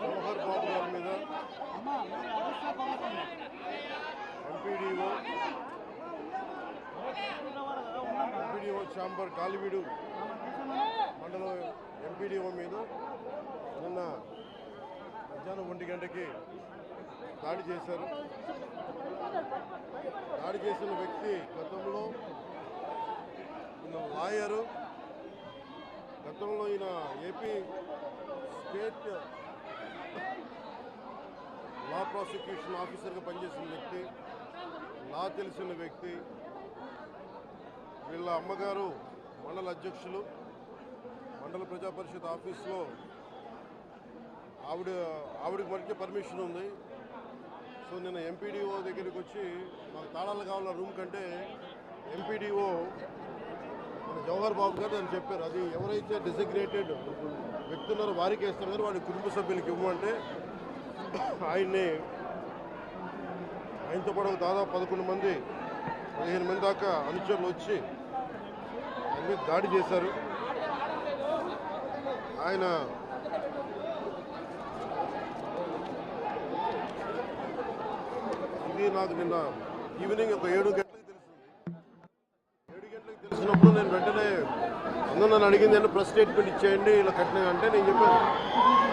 జవహర్ బాబు గారి మీద MPDO chamber కాలివీడు మండలం ఎంపీడీఓ మీద నిన్న మధ్యాహ్నం 1 గంటకి దాడి చేశారు. దాడి చేసిన వ్యక్తి గతంలో లాయరు, గతంలో ఈయన ఏపీ స్టేట్ లా ప్రాసిక్యూషన్ ఆఫీసర్గా పనిచేసిన వ్యక్తి, లా తెలిసిన వ్యక్తి. వీళ్ళ అమ్మగారు మండల అధ్యక్షులు, మండల ప్రజా పరిషత్ ఆఫీస్లో ఆవిడకి మనకి పర్మిషన్ ఉంది. సో నేను ఎంపీడీఓ దగ్గరికి వచ్చి మాకు తాళాలు కావాల రూమ్ కంటే ఎంపీడీఓ మన జవహర్ బాబు గారు అని చెప్పారు. అది ఎవరైతే డెసిగ్నేటెడ్ వ్యక్తి ఉన్నారో వారికి వేస్తారు కానీ వాడి కుటుంబ సభ్యులకి ఇవ్వమంటే ఆయనతో పాటు దాదాపు 11 మంది 15 మంది దాకా అనుచరులు వచ్చి ఆయన మీద దాడి చేశారు. ఆయన ఇది నాకు నిన్న ఈవినింగ్ ఒక 7 గంటలకు తెలిసింది. 7 గంటలకు తెలిసినప్పుడు నేను వెంటనే అందరూ నన్ను అడిగింది అంటే ప్రెస్ స్టేట్మెంట్ ఇచ్చేయండి ఇలా కట్టిన అంటే నేను చెప్పాను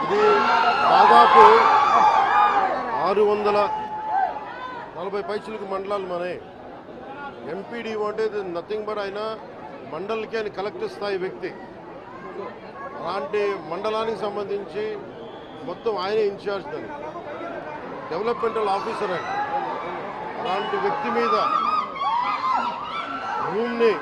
ఇది దాదాపు 640 పైసలకు మండలాలు మనే. ఎంపీడీఓ అంటే నథింగ్ బట్ ఆయన మండలికి ఆయన కలెక్టర్ స్థాయి వ్యక్తి. అలాంటి మండలానికి సంబంధించి మొత్తం ఆయనే ఇన్ఛార్జ్ దాన్ని, డెవలప్మెంటల్ ఆఫీసర్ ఆయన. అలాంటి వ్యక్తి మీద రూమ్ని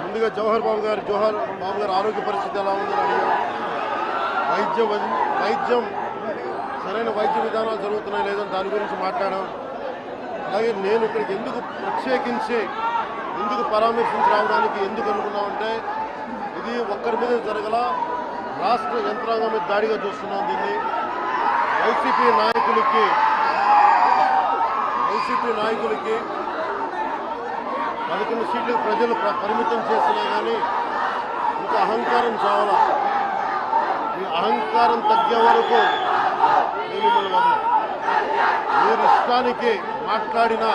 ముందుగా జవహర్ బాబు గారు ఆరోగ్య పరిస్థితి ఎలా ఉందని అడిగాం. వైద్యం సరైన వైద్య విధానాలు జరుగుతున్నాయి లేదని దాని గురించి మాట్లాడాం. అలాగే నేను ఇక్కడికి ఎందుకు ప్రత్యేకించి ఎందుకు పరామర్శించి రావడానికి ఎందుకు అనుకున్నామంటే ఇది ఒక్కరి మీద జరగల, రాష్ట్ర యంత్రాంగం మీద దాడిగా చూస్తున్నాం. దీన్ని వైసీపీ నాయకులకి 11 సీట్లకు ప్రజలు పరిమితం చేసినా కానీ ఇంకా అహంకారం చావాలా. ఈ అహంకారం తగ్గే వరకు నేను మిమ్మల్ని వదలను. మీరు ఇష్టానికి మాట్లాడినా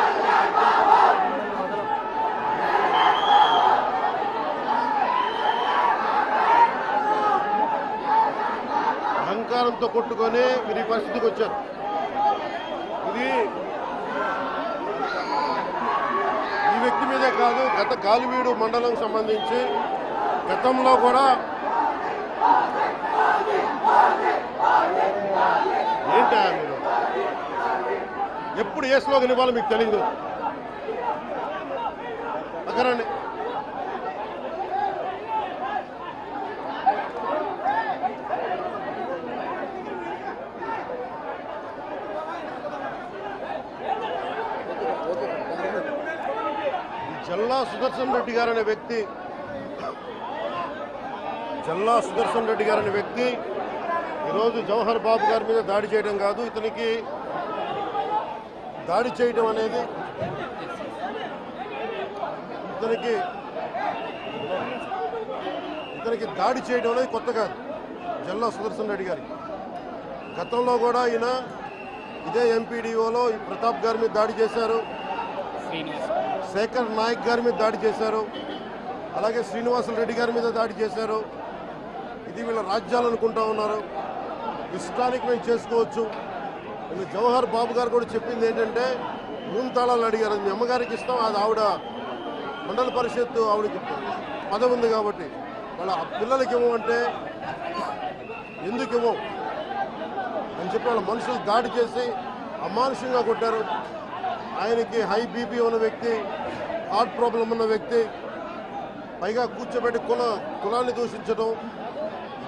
అహంకారంతో కొట్టుకొని మీరు ఈ పరిస్థితికి వచ్చారు. ఇది ఈ వ్యక్తి మీదే కాదు, గత కాలివీడు మండలం సంబంధించి గతంలో కూడా ఏంటా మీరు ఎప్పుడు ఏ స్లోగన్ ఇవ్వాలో మీకు తెలియదు. అక్కడండి జల్లా సుదర్శన్ రెడ్డి గారు అనే వ్యక్తి ఈరోజు జవహర్ బాబు గారి మీద దాడి చేయడం కాదు, ఇతనికి దాడి చేయడం అనేది కొత్త కాదు. జల్లా సుదర్శన్ రెడ్డి గారికి గతంలో కూడా ఈయన ఇదే ఎంపీడీఓలో ఈ ప్రతాప్ గారి మీద దాడి చేశారు, శేఖర్ నాయక్ గారి మీద దాడి చేశారు, అలాగే శ్రీనివాసులు రెడ్డి గారి మీద దాడి చేశారు. ఇది వీళ్ళ రాజ్యాలు అనుకుంటా ఉన్నారు. ఇష్టానికి మేము చేసుకోవచ్చు. జవహర్ బాబు గారు కూడా చెప్పింది ఏంటంటే రూమ్ తాళాలు అడిగారు, అది మీ అమ్మగారికి ఇస్తాం, అది ఆవిడ మండల పరిషత్తు ఆవిడకి పదవి ఉంది కాబట్టి వాళ్ళ పిల్లలకి ఇవ్వమంటే ఎందుకు ఇవ్వం అని చెప్పి వాళ్ళ మనుషులు దాడి చేసి అమానుషంగా కొట్టారు. ఆయనకి హై బీపీ ఉన్న వ్యక్తి, హార్ట్ ప్రాబ్లం ఉన్న వ్యక్తి, పైగా కూర్చోబెట్టి కులాన్ని దూషించడం,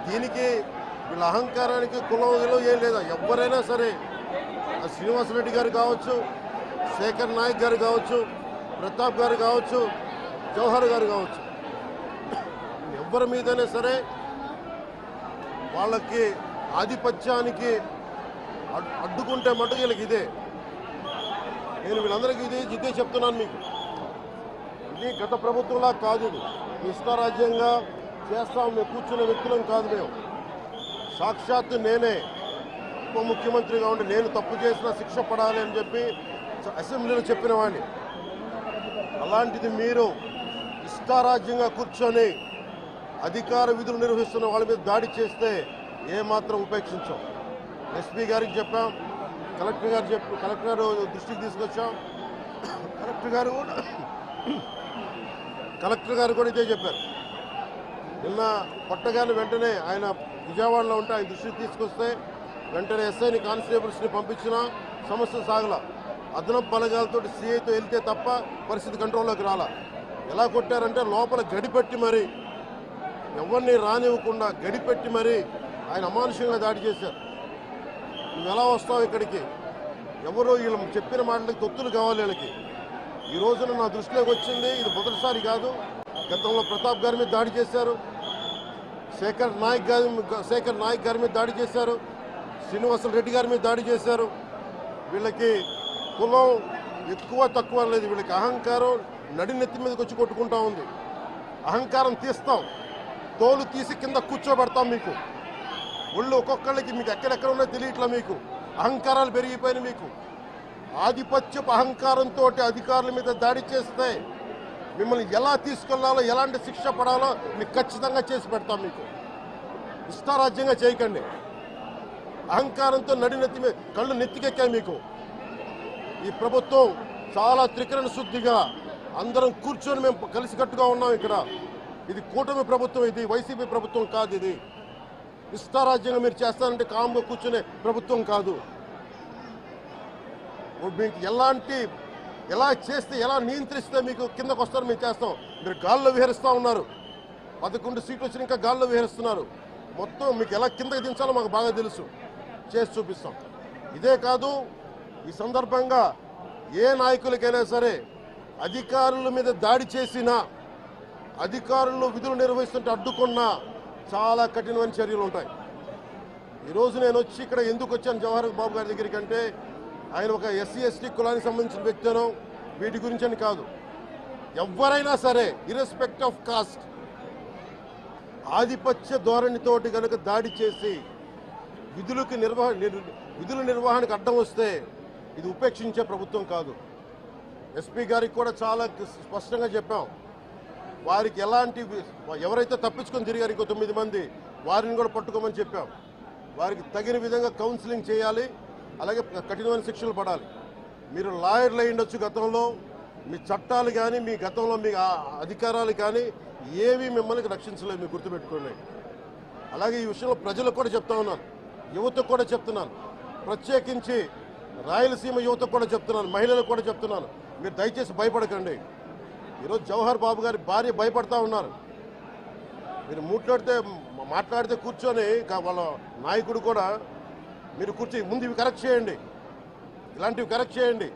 దీనికి వీళ్ళ అహంకారానికి కులం ఏం లేదా. ఎవరైనా సరే, శ్రీనివాసరెడ్డి గారు కావచ్చు, శేఖర్ నాయక్ గారు కావచ్చు, ప్రతాప్ గారు కావచ్చు, జవహర్ గారు కావచ్చు, ఎవరి మీదైనా సరే వాళ్ళకి ఆధిపత్యానికి అడ్డుకుంటే మటుకు వీళ్ళకి ఇదే. నేను వీళ్ళందరికీ ఇదే చెప్తున్నాను మీకు. ఇది గత ప్రభుత్వంలా కాదు. ఇది ఇష్టారాజ్యంగా చేస్తాం మేము కూర్చున్న వ్యక్తులం కాదు. మేము సాక్షాత్తు నేనే ఉప ముఖ్యమంత్రిగా ఉండి నేను తప్పు చేసినా శిక్ష పడాలి అని చెప్పి అసెంబ్లీలో చెప్పిన వాడిని. అలాంటిది మీరు ఇష్టారాజ్యంగా కూర్చొని అధికార విధులు నిర్వహిస్తున్న వాళ్ళ మీద దాడి చేస్తే ఏమాత్రం ఉపేక్షించాం. ఎస్పీ గారికి చెప్పాం, కలెక్టర్ గారు దృష్టికి తీసుకొచ్చాం. కలెక్టర్ గారు కూడా ఇదే చెప్పారు. నిన్న కొట్టగానే వెంటనే ఆయన విజయవాడలో ఉంటే ఆయన దృష్టికి తీసుకొస్తే వెంటనే ఎస్ఐని కానిస్టేబుల్స్ని పంపించిన సమస్య సాగల. అదనపు బలగాలతో సిఐతో వెళ్తే తప్ప పరిస్థితి కంట్రోల్లోకి రాలా. ఎలా కొట్టారంటే లోపల గడిపెట్టి మరి ఎవరిని రానివ్వకుండా గడిపెట్టి మరి ఆయన అమానుషంగా దాడి చేశారు. నువ్వు ఎలా వస్తావు ఇక్కడికి? ఎవరో వీళ్ళు చెప్పిన మాటలకి తొత్తులు కావాలి వీళ్ళకి. ఈ రోజున నా దృష్టిలోకి వచ్చింది, ఇది మొదటిసారి కాదు. గతంలో ప్రతాప్ గారి మీద దాడి చేశారు, శేఖర్ నాయక్ గారి మీద దాడి చేశారు, శ్రీనివాసరెడ్డి గారి మీద దాడి చేశారు. వీళ్ళకి కులం ఎక్కువ తక్కువ లేదు. వీళ్ళకి అహంకారం నడినెత్తి మీదకి వచ్చి కొట్టుకుంటా ఉంది. అహంకారం తీస్తాం, తోలు తీసి కింద కూర్చోబెడతాం. మీకు ఒళ్ళు ఒక్కొక్కళ్ళకి మీకు ఎక్కడెక్కడ ఉన్నాయో తెలియట్లా. మీకు అహంకారాలు పెరిగిపోయినాయి. మీకు ఆధిపత్యపు అహంకారంతో అధికారుల మీద దాడి చేస్తే మిమ్మల్ని ఎలా తీసుకెళ్లాలో, ఎలాంటి శిక్ష పడాలో మీకు ఖచ్చితంగా చేసి పెడతాం. మీకు ఇష్టారాజ్యంగా చేయకండి. అహంకారంతో నడినెత్తి మీద కళ్ళు నెత్తికెక్కాయి మీకు. ఈ ప్రభుత్వం చాలా త్రికరణ శుద్ధిగా అందరం కూర్చొని మేము కలిసికట్టుగా ఉన్నాం ఇక్కడ. ఇది కూటమి ప్రభుత్వం, ఇది వైసీపీ ప్రభుత్వం కాదు. ఇది ఇష్టారాజ్యంగా మీరు చేస్తారంటే కామ్గా కూర్చునే ప్రభుత్వం కాదు. మీకు ఎలా చేస్తే, ఎలా నియంత్రిస్తే మీకు కిందకు వస్తారో మేము చేస్తాం. మీరు గాల్లో విహరిస్తూ ఉన్నారు. 11 సీట్లు వచ్చిన ఇంకా గాల్లో విహరిస్తున్నారు. మొత్తం మీకు ఎలా కిందకి దించాలో మాకు బాగా తెలుసు, చేసి చూపిస్తాం. ఇదే కాదు, ఈ సందర్భంగా ఏ నాయకులకైనా సరే అధికారుల మీద దాడి చేసినా, అధికారులు విధులు నిర్వహిస్తుంటే అడ్డుకున్నా చాలా కఠినమైన చర్యలు ఉంటాయి. ఈరోజు నేను వచ్చి ఇక్కడ ఎందుకు వచ్చాను జవహర్ బాబు గారి దగ్గరికి అంటే, ఆయన ఒక ఎస్సీ ఎస్టీ కులానికి సంబంధించిన వ్యక్తినో వీటి గురించి అని కాదు. ఎవరైనా సరే ఇర్రెస్పెక్ట్ ఆఫ్ కాస్ట్ ఆధిపత్య ధోరణితోటి కనుక దాడి చేసి విధుల నిర్వహణకు అడ్డం వస్తే ఇది ఉపేక్షించే ప్రభుత్వం కాదు. ఎస్పీ గారికి కూడా చాలా స్పష్టంగా చెప్పాం. వారికి ఎవరైతే తప్పించుకొని తిరిగారు ఇంకో 9 మంది, వారిని కూడా పట్టుకోమని చెప్పాం. వారికి తగిన విధంగా కౌన్సిలింగ్ చేయాలి, అలాగే కఠినమైన శిక్షలు పడాలి. మీరు లాయర్లు అయి ఉండొచ్చు గతంలో, మీ చట్టాలు కానీ మీ గతంలో మీ అధికారాలు కానీ ఏవి మిమ్మల్ని రక్షించలేదు, మీరు గుర్తుపెట్టుకోండి. అలాగే ఈ విషయంలో ప్రజలకు కూడా చెప్తా ఉన్నాను, యువతకు కూడా చెప్తున్నాను, ప్రత్యేకించి రాయలసీమ యువతకు కూడా చెప్తున్నాను, మహిళలకు కూడా చెప్తున్నాను, మీరు దయచేసి భయపడకండి. ఈరోజు జవహర్ బాబు గారి భార్య భయపడతా ఉన్నారు. మీరు మాట్లాడితే కూర్చొని వాళ్ళ నాయకుడు కూడా మీరు కూర్చొని ముందు ఇవి కరెక్ట్ చేయండి, ఇలాంటివి కరెక్ట్ చేయండి,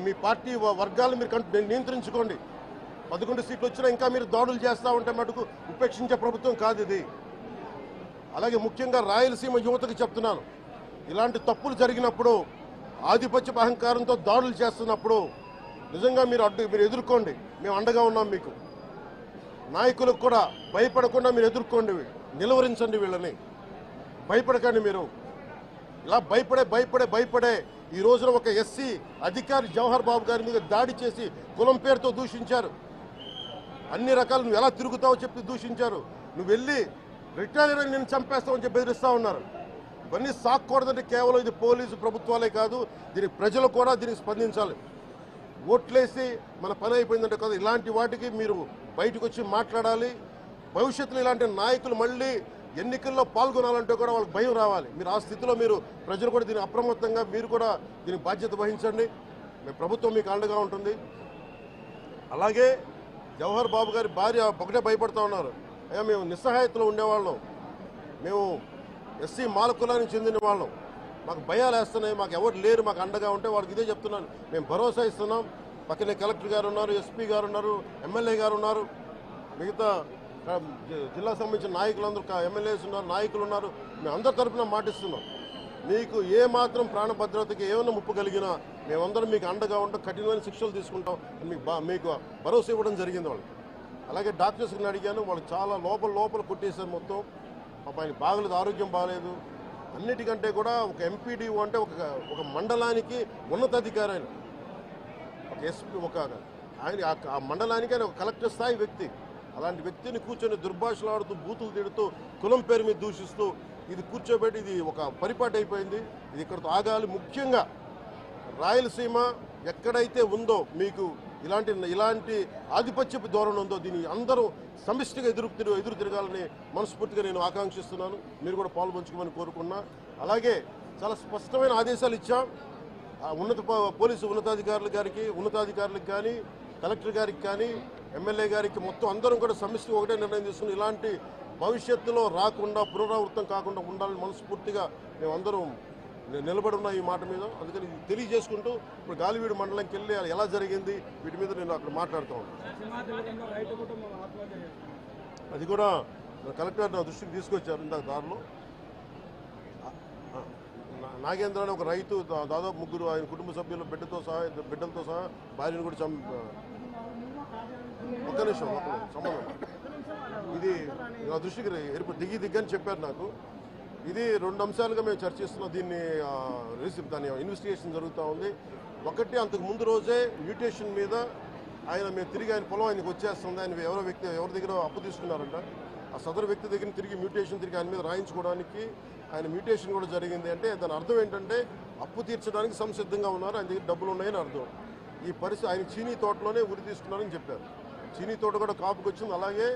మీ పార్టీ వర్గాలను మీరు నియంత్రించుకోండి. 11 సీట్లు వచ్చినా ఇంకా మీరు దాడులు చేస్తూ ఉంటే మటుకు ఉపేక్షించే ప్రభుత్వం కాదు ఇది. అలాగే ముఖ్యంగా రాయలసీమ యువతకు చెప్తున్నాను, ఇలాంటి తప్పులు జరిగినప్పుడు, ఆధిపత్య అహంకారంతో దాడులు చేస్తున్నప్పుడు నిజంగా మీరు ఎదుర్కోండి, మేము అండగా ఉన్నాం మీకు. నాయకులకు కూడా భయపడకుండా మీరు ఎదుర్కోండి, నిలువరించండి వీళ్ళని, భయపడకండి. మీరు ఇలా భయపడే ఈ రోజున ఒక ఎస్సీ అధికారి జవహర్ బాబు గారి మీద దాడి చేసి కులం పేరుతో దూషించారు. అన్ని రకాలు నువ్వు ఎలా తిరుగుతావో చెప్పి దూషించారు. నువ్వు వెళ్ళి రిటైర్ అని నేను చంపేస్తావని చెప్పి బెదిరిస్తూ ఉన్నారు. ఇవన్నీ సాక్కూడదంటే కేవలం ఇది పోలీసు ప్రభుత్వాలే కాదు, దీనికి ప్రజలు కూడా దీనికి స్పందించాలి. ఓట్లేసి మన పని అయిపోయిందంటే కదా, ఇలాంటి వాటికి మీరు బయటకు వచ్చి మాట్లాడాలి. భవిష్యత్తులో ఇలాంటి నాయకులు మళ్ళీ ఎన్నికల్లో పాల్గొనాలంటే కూడా వాళ్ళకి భయం రావాలి. మీరు ఆ స్థితిలో ప్రజలు కూడా దీనికి అప్రమత్తంగా మీరు కూడా దీనికి బాధ్యత వహించండి. ప్రభుత్వం మీకు అండగా ఉంటుంది. అలాగే జవహర్ బాబు గారి భార్య ఒకటే భయపడుతూ ఉన్నారు, అయ్యా మేము నిస్సహాయతలో ఉండేవాళ్ళం, మేము ఎస్సీ మాల కులానికి చెందిన వాళ్ళం, మాకు భయాలు వేస్తున్నాయి, మాకు ఎవరు లేరు మాకు అండగా ఉంటే వాళ్ళకి ఇదే చెప్తున్నాను. మేము భరోసా ఇస్తున్నాం. పక్కనే కలెక్టర్ గారు ఉన్నారు, ఎస్పీ గారు ఉన్నారు, ఎమ్మెల్యే గారు ఉన్నారు, మిగతా జిల్లా సంబంధించిన నాయకులందరూ ఎమ్మెల్యేస్ ఉన్నారు, నాయకులు ఉన్నారు. మేము అందరి తరఫున మాటిస్తున్నాం. మీకు ఏ మాత్రం ప్రాణ భద్రతకి ఏమైనా ముప్పు కలిగినా మేమందరం మీకు అండగా ఉంటాం, కఠినమైన శిక్షలు తీసుకుంటాం అని మీకు భరోసా ఇవ్వడం జరిగింది వాళ్ళు. అలాగే డాక్టర్స్ని అడిగాను, వాళ్ళు చాలా లోపల కొట్టేశారు మొత్తం. పాప ఆయన బాగలేదు, ఆరోగ్యం బాగలేదు. అన్నిటికంటే కూడా ఒక ఎంపీడీఓ అంటే ఒక మండలానికి ఉన్నతాధికారి ఆయన, ఒక ఎస్పీ, ఆయన ఆ మండలానికి ఆయన ఒక కలెక్టర్ స్థాయి వ్యక్తి. అలాంటి వ్యక్తిని కూర్చొని దుర్భాషలాడుతూ, బూతులు తిడుతూ, కులం పేరు మీద దూషిస్తూ ఇది కూర్చోబెట్టి ఇది ఒక పరిపాటి అయిపోయింది. ఇది ఇక్కడితో ఆగాలి. ముఖ్యంగా రాయలసీమ ఎక్కడైతే ఉందో మీకు ఇలాంటి ఆధిపత్యపు ధోరణి ఉందో దీన్ని అందరూ సమిష్టిగా ఎదురు తిరగాలని మనస్ఫూర్తిగా నేను ఆకాంక్షిస్తున్నాను. మీరు కూడా పాల్పంచుకోమని కోరుకున్నా. అలాగే చాలా స్పష్టమైన ఆదేశాలు ఇచ్చాం. పోలీసు ఉన్నతాధికారులకు కానీ కలెక్టర్ గారికి కానీ ఎమ్మెల్యే గారికి మొత్తం అందరం కూడా సమిష్టిగా ఒకటే నిర్ణయం తీసుకుని ఇలాంటి భవిష్యత్తులో రాకుండా పునరావృతం కాకుండా ఉండాలని మనస్ఫూర్తిగా మేమందరం నిలబడి ఉన్న ఈ మాట మీద. అందుకని తెలియజేసుకుంటూ ఇప్పుడు గాలివీడు మండలంకి వెళ్ళి ఎలా జరిగింది వీటి మీద నేను అక్కడ మాట్లాడుతూ ఉన్నాను. అది కూడా కలెక్టర్ నా దృష్టికి తీసుకొచ్చారు ఇందాక దారిలో. నాగేంద్ర అని ఒక రైతు దాదాపు 3 ఆయన కుటుంబ సభ్యులు బిడ్డలతో సహా భార్యను కూడా ఒక్క నిమిషం సంబంధం ఇది నా దృష్టికి దిగ్గని చెప్పారు నాకు. ఇది 2 అంశాలుగా మేము చర్చిస్తున్నాం. దీన్ని దాని ఇన్వెస్టిగేషన్ జరుగుతూ ఉంది. ఒకటి, అంతకు ముందు రోజే మ్యూటేషన్ మీద మేము తిరిగి ఆయన పొలం ఆయనకు వచ్చేస్తుంది, ఆయన ఎవరి దగ్గర అప్పు తీసుకున్నారంట. ఆ సదరు వ్యక్తి దగ్గర తిరిగి ఆయన మీద రాయించుకోవడానికి ఆయన మ్యూటేషన్ కూడా జరిగింది. అంటే దాని అర్థం ఏంటంటే అప్పు తీర్చడానికి సంసిద్ధంగా ఉన్నారు, ఆయన దగ్గర డబ్బులు ఉన్నాయని అర్థం. ఈ పరిస్థితి ఆయన చీనీ తోటలోనే ఉరి తీసుకున్నారని చెప్పారు. చీనీ తోట కూడా కాపుకి వచ్చింది. అలాగే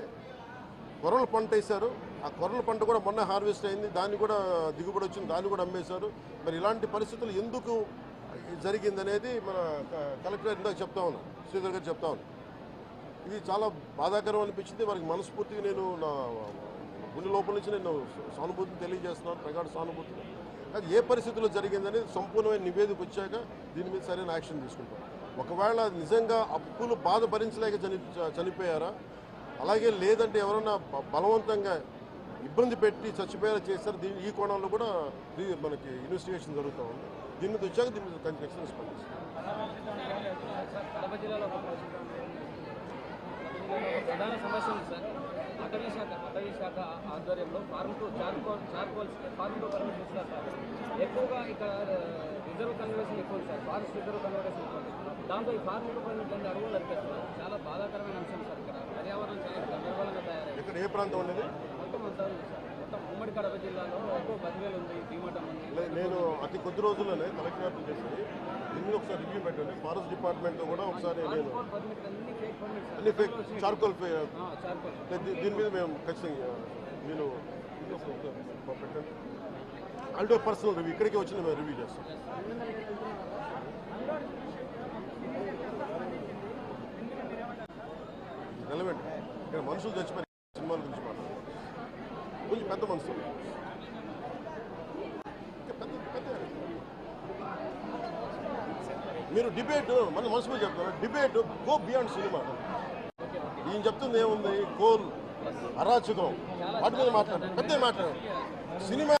కొర్రల పంట వేశారు. ఆ కొర్రల పంట కూడా మొన్న హార్వెస్ట్ అయింది, దాన్ని కూడా దిగుబడి వచ్చింది, దాన్ని కూడా అమ్మేశారు. మరి ఇలాంటి పరిస్థితులు ఎందుకు జరిగిందనేది మన కలెక్టర్ ఇందాక చెప్తా ఉన్నాను, శ్రీధర్ గారు చెప్తా ఉన్నాను. ఇది చాలా బాధాకరం అనిపించింది. వారికి మనస్ఫూర్తిగా నేను నా గుండె లోపల నుంచి నేను సానుభూతిని తెలియజేస్తున్నాను, ప్రగాఢ సానుభూతిని. అది ఏ పరిస్థితుల్లో జరిగిందనేది సంపూర్ణమైన నివేదిక వచ్చాక దీని మీద సరైన యాక్షన్ తీసుకుంటాం. ఒకవేళ నిజంగా అప్పులు బాధ భరించలేక చనిపోయారా, అలాగే లేదంటే ఎవరన్నా బలవంతంగా ఇబ్బంది పెట్టి చచ్చిపోయేలా చేస్తారు, ఈ కోణంలో కూడా మనకి ఇన్వెస్టిగేషన్ జరుగుతూ ఉంది. దీని మీద వచ్చాక దీని మీద ఖచ్చితంగా స్పందిస్తాం. ప్రధాన సమస్య ఉంది సార్. అటవీ శాఖ ఆధ్వర్యంలో ఫార్మ్ టు పర్మిట్ ఇస్తారు సార్. ఎక్కువగా ఇక్కడ రిజర్వ్ కన్వర్షన్ ఎక్కువ ఉంది సార్, ఫారెస్ట్ రిజర్వ్ కన్వర్షన్ ఎక్కువ ఉంది. దాంతో ఈ ఫార్మ్ టు పర్మిట్ అన్ని అడుగులు నడిపేస్తారు. చాలా బాధాకరమైన అంశం సార్. ఇక్కడ పర్యావరణం చాలా గందరగోళంగా తయారైంది. ఇక్కడ ఏ ప్రాంతం ఉండేది? మొత్తం అంతా ఉంది సార్. మొత్తం ఉమ్మడి కడప జిల్లాలో ఎక్కువ 10,000 ఉంది, భీమటం ఉంది. నేను అతి కొద్ది రోజుల్లోనే కలెక్టర్ చేసి దీన్ని ఒకసారి రివ్యూ పెట్టండి. ఫారెస్ట్ డిపార్ట్మెంట్తో కూడా ఒకసారి నేను అన్ని ఫేక్ చార్కోల్ దీని మీద మేము ఖచ్చితంగా నేను పెట్టండి. అంటే పర్సనల్ రివ్యూ ఇక్కడికి వచ్చి మేము రివ్యూ చేస్తాం. రెలవెంట్ ఇక్కడ మనుషులు చచ్చిపోయి సినిమాల గురించి మాట్లాడారు. కొంచెం పెద్ద మనుషులు, మీరు డిబేట్ మన మనసులో చెప్తారు. Debate go beyond cinema. ఈయన చెప్తుంది ఏముంది, కోల్ అరాచకం వాటి మీద మాట్లాడారు, పెద్ద మాట్లాడారు. సినిమా